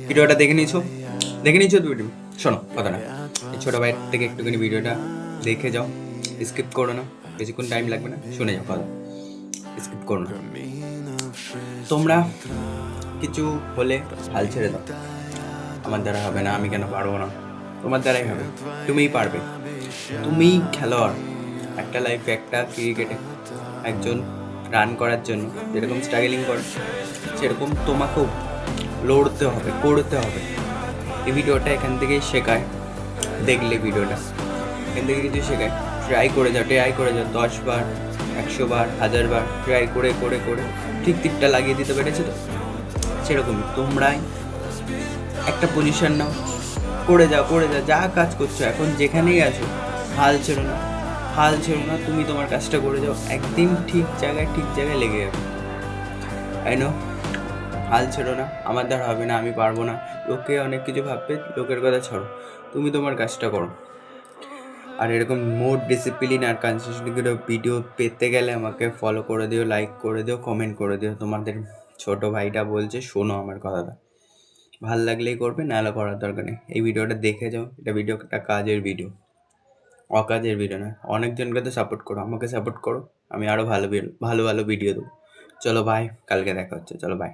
ভিডিওটা দেখে নিয়েছো তো ভিডিও? শোনো কথাটা, এই ছোটো ভাইয়ের থেকে একটুখানি ভিডিওটা দেখে যাও, স্কিপ করো না, বেশিক্ষণ টাইম লাগবে না, শুনে যাও কথা, স্কিপ করো না। তোমরা কিছু হলে হাল ছেড়ে দাও, আমার দ্বারা হবে না, আমি কেন পারবো না, তোমার দ্বারাই হবে, তুমিই পারবে, তুমিই খেলোয়াড়। একটা লাইফে, একটা ক্রিকেটে একজন রান করার জন্য যেরকম স্ট্রাগলিং করে, সেরকম তোমাকেও লড়তে হবে, করতে হবে। এই ভিডিওটা এখান থেকেই শেখায়, দেখলে ভিডিওটা এখান থেকে কিছু শেখায়। ট্রাই করে যাও 10 বার, 100 বার, 1000 বার ট্রাই করে করে করে ঠিক টিকটা লাগিয়ে দিতে পেরেছে তো। সেরকমই তোমরাই একটা পজিশন নাও, করে যাও যা কাজ করছো এখন যেখানেই আছো, হাল ছেড়ো না, তুমি তোমার কাজটা করে যাও, একদিন ঠিক জায়গায় লেগে যাবে। আই নো, হাল ছেড়ো না, আমার দ্বারা হবে না, আমি পারবো না, লোকে অনেক কিছু ভাববে, লোকের কথা ছাড়ো, তুমি তোমার কাজটা করো। আর এরকম মোর ডিসিপ্লিন আর কনসিস্টেন্ট ভিডিও পেতে গেলে আমাকে ফলো করে দিও, লাইক করে দিও, কমেন্ট করে দিও। তোমাদের ছোট ভাইটা বলছে, শোনো আমার কথাটা, ভাল লাগলেই করবে, নাহলে করার দরকার নেই। এই ভিডিওটা দেখে যাও, ভিডিওটা কাজের ভিডিও, অকাজের ভিডিও না। অনেকজনকে তো সাপোর্ট করো, আমাকে সাপোর্ট করো, আমি আরও ভালো ভালো ভিডিও দেবো। চলো ভাই, কালকে দেখা হচ্ছে, চলো ভাই।